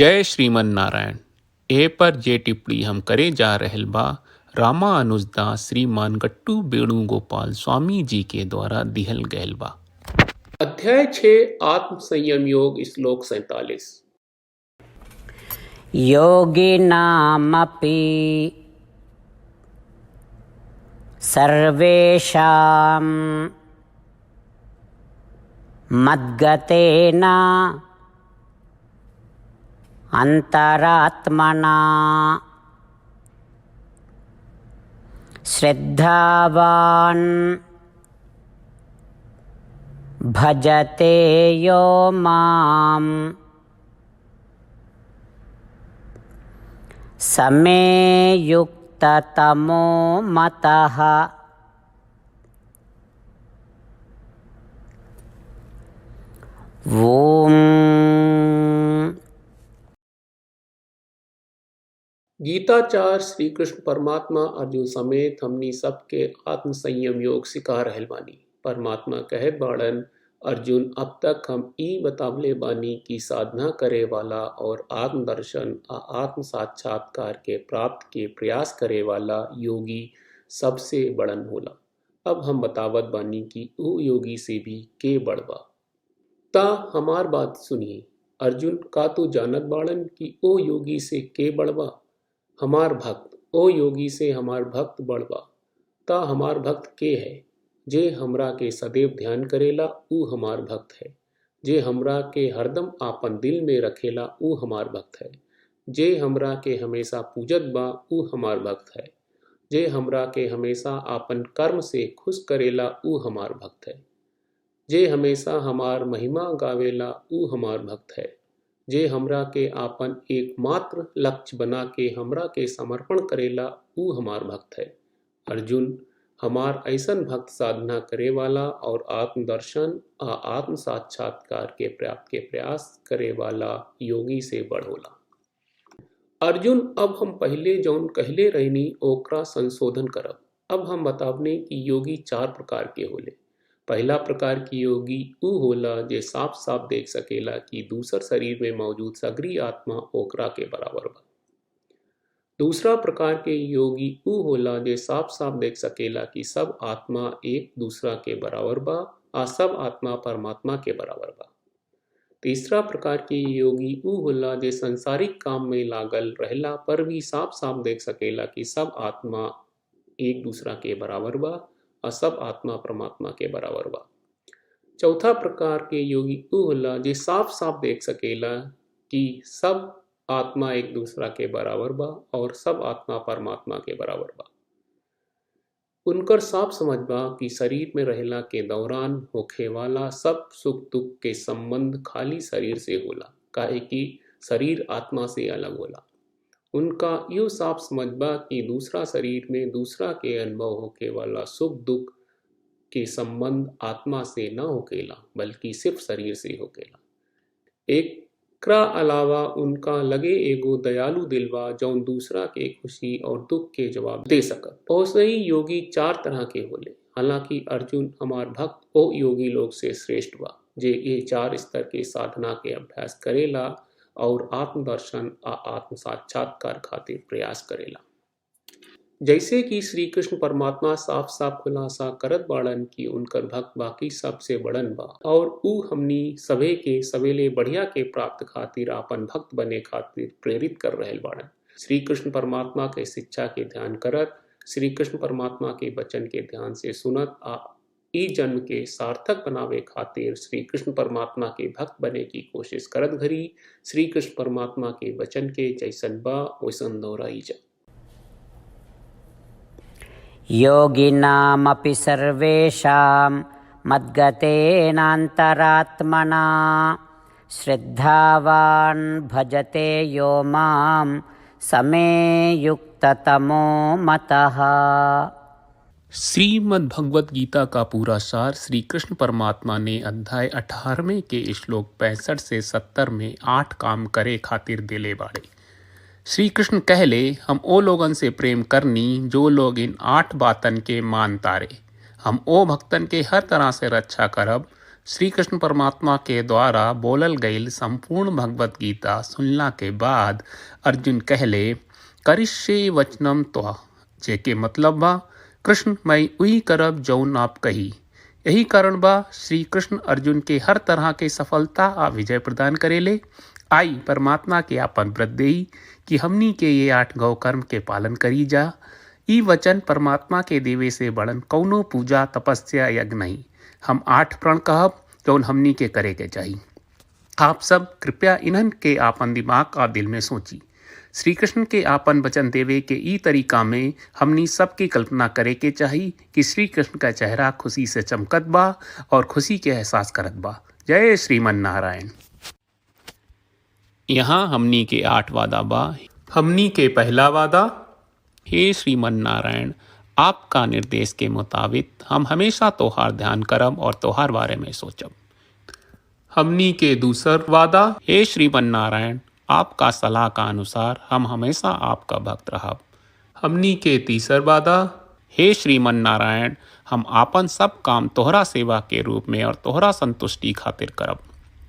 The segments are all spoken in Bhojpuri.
जय श्रीमन नारायण। ए पर जे टिप्पणी हम करे जा रहल बा रामानुजदास श्रीमान गट्टू वेणुगोपाल स्वामी जी के द्वारा दिहल गयल बा। अध्याय 6 आत्म संयम योग श्लोक 47। योगिनामपि सर्वेषां मद्गतेन अंतरात्मना श्रद्धावान् भजते यो मां समे युक्ततमो मतः। ओम। गीताचार्य श्री कृष्ण परमात्मा अर्जुन समेत हमनी सबके आत्म संयम योग सिखा रहल बानी। परमात्मा कहत बाड़न, अर्जुन अब तक हम ई बतावले बानी कि साधना करे वाला और आत्मदर्शन आ आत्म साक्षात्कार के प्राप्त के प्रयास करे वाला योगी सबसे बड़न होला। अब हम बतावत बानी कि वो योगी से भी के बड़बा। ता हमार बात सुनिए। अर्जुन का तो जानत बाड़न कि ओ योगी से के बड़बा। हमार भक्त ओ योगी से हमार भक्त बड़बा। ता हमार भक्त के है? जे हमरा के सदैव ध्यान करेला ऊ हमार भक्त है। जे हमरा के हरदम आपन दिल में रखेला ऊ हमार भक्त है। जे हमरा के हमेशा पूजत बा ऊ हमार भक्त है। जे हमरा के हमेशा आपन कर्म से खुश करेला ऊ हमार भक्त है। जे हमेशा हमार महिमा गावेला ऊ हमार भक्त है। जे हमरा के आपन एकमात्र लक्ष्य बना के हमरा के समर्पण करेला ऊ हमार भक्त है। अर्जुन, हमार ऐसन भक्त साधना करे वाला और आत्मदर्शन आ आत्म साक्षात्कार के प्राप्त के प्रयास करे वाला योगी से बड़ होला। अर्जुन, अब हम पहले जौन कहले रहनी ओकरा संशोधन करब। अब हम बतावने कि योगी 4 प्रकार के होले। पहला प्रकार की योगी ऊ होला जे साफ साफ देख सकेला कि दूसर शरीर में मौजूद सगरी आत्मा ओकरा के बराबर बा। दूसरा प्रकार के योगी ऊ होला जे साफ साफ देख सकेला कि सब आत्मा एक दूसरा के बराबर बा आ सब आत्मा परमात्मा के बराबर बा। तीसरा प्रकार के योगी ऊ होला जे संसारिक काम में लागल रहला पर भी साफ साफ देख सकेला कि सब आत्मा एक दूसरा के बराबर बा और सब आत्मा परमात्मा के बराबर बा। चौथा प्रकार के योगी ऊ होला जे साफ साफ देख सकेला कि सब आत्मा एक दूसरा के बराबर बा और सब आत्मा परमात्मा के बराबर बा। उनकर साफ समझ बा कि शरीर में रहला के दौरान होखे वाला सब सुख दुख के संबंध खाली शरीर से होला, काहे कि शरीर आत्मा से अलग होला। उनका यो साफ समझ बा कि दूसरा शरीर में दूसरा के अनुभव होके वाला सुख दुख के संबंध आत्मा से न होकेला बल्कि सिर्फ शरीर से होकेला। एकरा अलावा उनका लगे एगो दयालु दिल बा जौन दूसरा के खुशी और दुख के जवाब दे सकत। और ही योगी 4 तरह के होले। हालांकि अर्जुन, हमार भक्त ओ योगी लोग से श्रेष्ठ बा जे ये 4 स्तर के साधना के अभ्यास करेला और आत्मदर्शन आ आत्म साक्षात्कार खातिर प्रयास करेला। जैसे कि श्री कृष्ण परमात्मा साफ साफ खुलासा करत बाड़न कि उनकर भक्त बाकी सबसे बड़न बा और ऊ हमनी सभे के सवेले बढ़िया के प्राप्त खातिर आपन भक्त बने खातिर प्रेरित कर रहल बाड़न। श्री कृष्ण परमात्मा के शिक्षा के ध्यान करत, श्री कृष्ण परमात्मा के वचन के ध्यान से सुनत आ ई जन्म के सार्थक बनावे खातिर श्री कृष्ण परमात्मा के भक्त बने की कोशिश करत घरी श्री कृष्ण परमात्मा के वचन के जैसन बा वैसन दोहराई जा। योगिनामपि सर्वेषां मद्गतेनान्तरात्मना श्रद्धावान् भजते यो मां समे युक्ततमो मतः। श्रीमद् भगवत गीता का पूरा सार श्री कृष्ण परमात्मा ने अध्याय 18वें के श्लोक 65 से 70 में 8 काम करे खातिर दिले बाड़े। श्री कृष्ण कहले, हम ओ लोगन से प्रेम करनी जो लोग इन 8 बातन के मान तारे। हम ओ भक्तन के हर तरह से रक्षा करब श्री कृष्ण परमात्मा के द्वारा बोलल गईल संपूर्ण भगवत गीता सुनला के बाद अर्जुन कहले, करिष्ये वचनम त्वा, जेके मतलब बा, कृष्ण मैं उही करब जौन आप कही। यही कारण बा श्री कृष्ण अर्जुन के हर तरह के सफलता आ विजय प्रदान करेले। आई परमात्मा के आपन व्रत देई कि हमनी के ये 8 गौ कर्म के पालन करी जा। ई वचन परमात्मा के देवे से बड़न कौनो पूजा तपस्या यज्ञ नहीं। हम 8 प्रण कहब जौन हमनी के करे के चाहिए। आप सब कृपया इन्हन के आपन दिमाग और दिल में सोची। श्री कृष्ण के आपन वचन देवे के ई तरीका में हमनी सबकी कल्पना करे के चाहिए कि श्री कृष्ण का चेहरा खुशी से चमकत बा और खुशी के एहसास करत बा। जय श्रीमन नारायण। यहाँ हमनी के 8 वादा बा। हमनी के पहला वादा, हे श्रीमन नारायण, आपका निर्देश के मुताबिक हम हमेशा तोहार ध्यान करब और तोहार बारे में सोचब। हमनी के दूसर वादा, हे श्रीमन नारायण, आपका सलाह का अनुसार हम हमेशा आपका भक्त रहब। हमनी के तीसर वादा, हे श्रीमन नारायण, हम आपन सब काम तोहरा सेवा के रूप में और तोहरा संतुष्टि खातिर करब।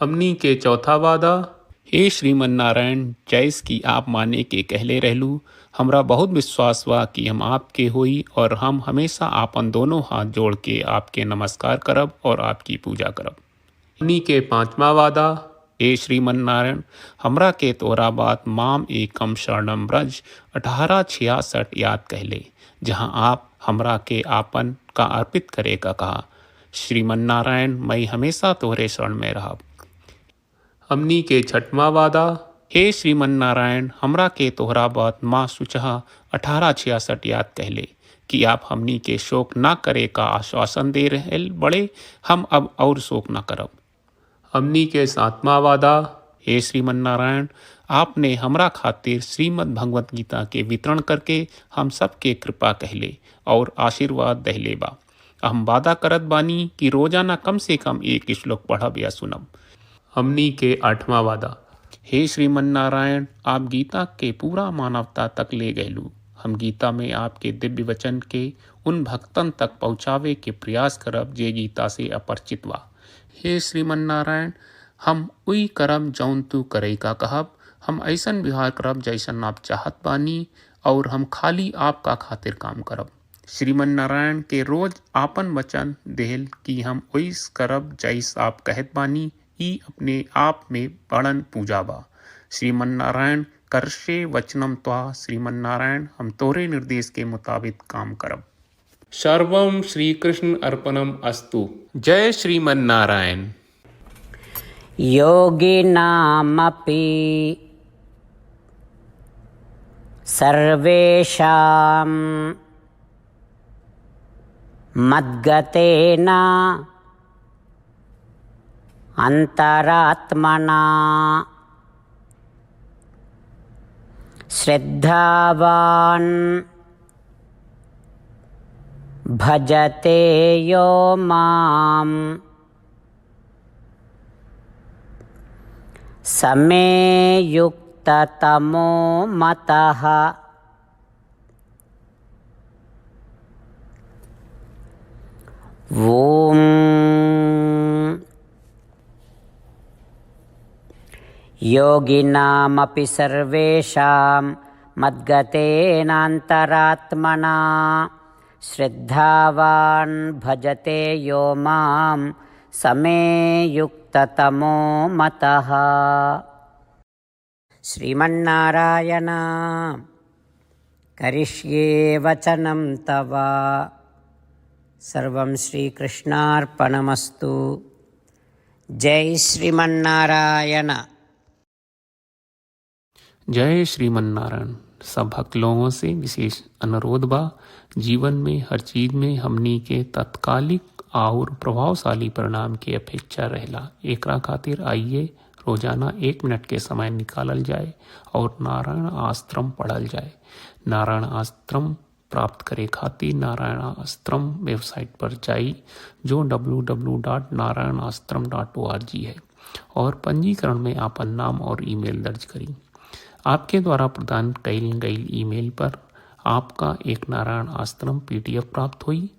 हमनी के चौथा वादा, हे श्रीमन नारायण, जैस की आप माने के कहले रहलू, हमरा बहुत विश्वास बा कि हम आपके होई और हम हमेशा आपन दोनों हाथ जोड़ के आपके नमस्कार करब और आपकी पूजा करब। हमनी के पांचवा वादा, हे श्रीमन नारायण, हमरा के तोरा बात माम एकम शरणम ब्रज 1866 याद कहले, जहाँ आप हमरा के आपन का अर्पित करे का कहा। श्रीमन नारायण, मैं हमेशा तोहरे शरण में रहब। हमनी के छठवां वादा, हे श्रीमन नारायण, हमरा के तोहरा बात माँ सुचहा 1866 याद कहले कि आप हमनी के शोक ना करे का आश्वासन दे रहे बड़े, हम अब और शोक ना करब। हमनी के 7वां वादा, हे श्रीमन नारायण, आपने हमरा खातिर श्रीमद् भगवत गीता के वितरण करके हम सबके कृपा कहले और आशीर्वाद दहले बा। हम वादा करत बानी कि रोजाना कम से कम 1 श्लोक पढ़ब या सुनब। हमनी के 8वां वादा, हे श्रीमन नारायण, आप गीता के पूरा मानवता तक ले गयलू। हम गीता में आपके दिव्य वचन के उन भक्तन तक पहुँचावे के प्रयास करब जे गीता से अपरिचित बा। हे श्रीमन नारायण, हम उई करब जौन तू करे का कहब। हम ऐसन व्यवहार करब जैसन आप चाहत बानी और हम खाली आपका खातिर काम करब। श्रीमन नारायण के रोज आपन वचन देहल कि हम ओइस करब जैस आप कहत बानी, ई अपने आप में बड़न पूजा बा। श्रीमन नारायण, करशे वचनम त्वा। श्रीमन नारायण, हम तोरे निर्देश के मुताबिक काम करब। सर्वम श्री कृष्ण अर्पणम अस्तु। जय श्रीमन नारायण। योगिनामपि सर्वेषां मद्गतेन अंतरात्मना श्रद्धावान् भजते यो माम् समे युक्ततमो मतः। ॐ योगिनामपि सर्वेषां मद्गतेनान्तरात्मना श्रद्धावान् भजते यो मां समे युक्ततमो मतः। श्रीमन्नारायण, करिष्ये वचनं तव। सर्वं श्रीकृष्णार्पणमस्तु। जय श्रीमन्नारायण। जय श्रीमन नारायण। सब भक्त लोगों से विशेष अनुरोध बा, जीवन में हर चीज में हमनी के तत्कालिक और प्रभावशाली परिणाम की अपेक्षा रहेला। एकरा खातिर आइए रोजाना 1 मिनट के समय निकालल जाए और नारायण आश्रम पढ़ल जाए। नारायण आश्रम प्राप्त करे खातिर नारायण आश्रम वेबसाइट पर जाई, जो www.narayanashram.org है, और पंजीकरण में आपन नाम और ईमेल दर्ज करी। आपके द्वारा प्रदान कईल गई ईमेल पर आपका एक नारायण आश्रम PDF प्राप्त हुई।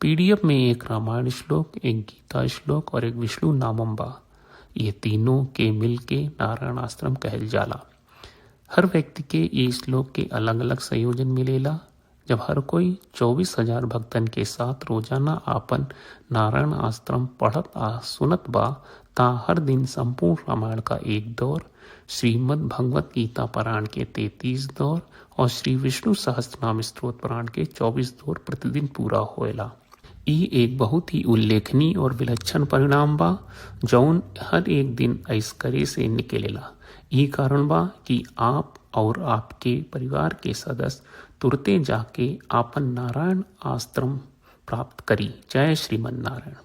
पीडीएफ में एक रामायण श्लोक, एक गीता श्लोक और एक विष्णु नामम बा। ये तीनों के मिल के नारायण आश्रम कहल जाला। हर व्यक्ति के ये श्लोक के अलग अलग संयोजन मिलेला। जब हर कोई 24,000 भक्तन के साथ रोजाना आपन नारायण आश्रम पढ़त आ सुनत बा ता हर दिन संपूर्ण रामायण का एक दौर, श्रीमद् भगवत गीता पारायण के 33 दौर और श्री विष्णु सहस्त्रनाम स्तोत्र पारायण के 24 दौर प्रतिदिन पूरा होएला। ई एक बहुत ही उल्लेखनीय और विलक्षण परिणाम बा जौन हर एक दिन ऐसकरे से निकलेला। ई कारण बा कि आप और आपके परिवार के सदस्य तुरते जाके आपन नारायण आश्रम प्राप्त करी। जय श्रीमन नारायण।